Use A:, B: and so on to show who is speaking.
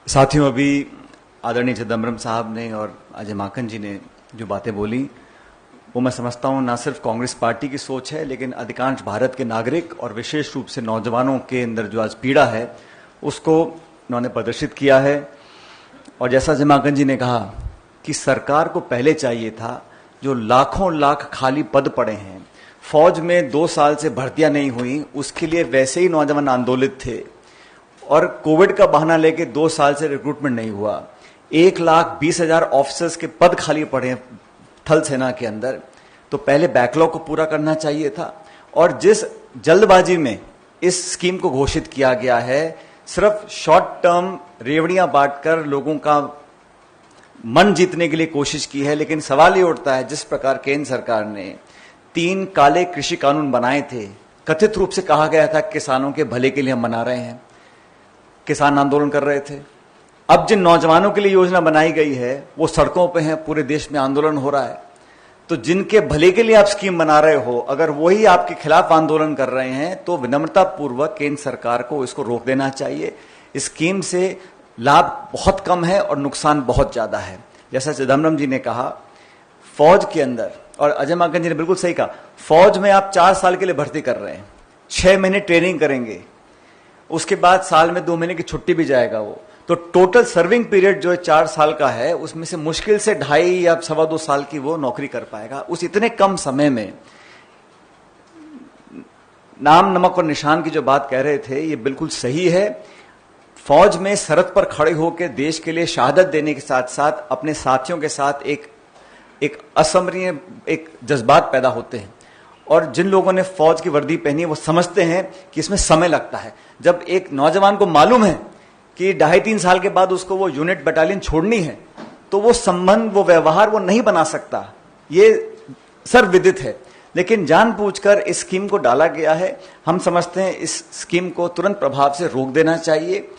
A: साथियों, अभी आदरणीय चिदम्बरम साहब ने और अजय माकन जी ने जो बातें बोली वो मैं समझता हूं ना सिर्फ कांग्रेस पार्टी की सोच है, लेकिन अधिकांश भारत के नागरिक और विशेष रूप से नौजवानों के अंदर जो आज पीड़ा है उसको उन्होंने प्रदर्शित किया है। और जैसा अजय माकन जी ने कहा कि सरकार को पहले चाहिए था, जो लाखों लाख खाली पद पड़े हैं, फौज में 2 साल से भर्तियां नहीं हुई, उसके लिए वैसे ही नौजवान आंदोलित थे और कोविड का बहाना लेके 2 साल से रिक्रूटमेंट नहीं हुआ। 1,20,000 ऑफिसर्स के पद खाली पड़े हैं थल सेना के अंदर, तो पहले बैकलॉग को पूरा करना चाहिए था। और जिस जल्दबाजी में इस स्कीम को घोषित किया गया है, सिर्फ शॉर्ट टर्म रेवड़ियां बांटकर लोगों का मन जीतने के लिए कोशिश की है। लेकिन सवाल ये उठता है, जिस प्रकार केंद्र सरकार ने 3 काले कृषि कानून बनाए थे, कथित रूप से कहा गया था किसानों के भले के लिए हम बना रहे हैं, किसान आंदोलन कर रहे थे। अब जिन नौजवानों के लिए योजना बनाई गई है वो सड़कों पे हैं, पूरे देश में आंदोलन हो रहा है। तो जिनके भले के लिए आप स्कीम बना रहे हो, अगर वही आपके खिलाफ आंदोलन कर रहे हैं तो विनम्रता पूर्वक केंद्र सरकार को इसको रोक देना चाहिए। इस स्कीम से लाभ बहुत कम है और नुकसान बहुत ज्यादा है। जैसा चिदम्बरम जी ने कहा, फौज के अंदर, और अजय माकन जी ने बिल्कुल सही कहा, फौज में आप 4 साल के लिए भर्ती कर रहे हैं, 6 महीने ट्रेनिंग करेंगे, उसके बाद साल में 2 महीने की छुट्टी भी जाएगा वो, तो टोटल सर्विंग पीरियड जो है 4 साल का है, उसमें से मुश्किल से 2.5 या 2.25 साल की वो नौकरी कर पाएगा। उस इतने कम समय में नाम नमक और निशान की जो बात कह रहे थे ये बिल्कुल सही है। फौज में सरहद पर खड़े होकर देश के लिए शहादत देने के साथ साथ अपने साथियों के साथ एक असमरणीय एक जज्बात पैदा होते हैं। और जिन लोगों ने फौज की वर्दी पहनी है वो समझते हैं कि इसमें समय लगता है। जब एक नौजवान को मालूम है कि 2.5-3 साल के बाद उसको वो यूनिट बटालियन छोड़नी है, तो वो संबंध, वो व्यवहार वो नहीं बना सकता, ये सर्वविदित है। लेकिन जानबूझकर इस स्कीम को डाला गया है। हम समझते हैं इस स्कीम को तुरंत प्रभाव से रोक देना चाहिए।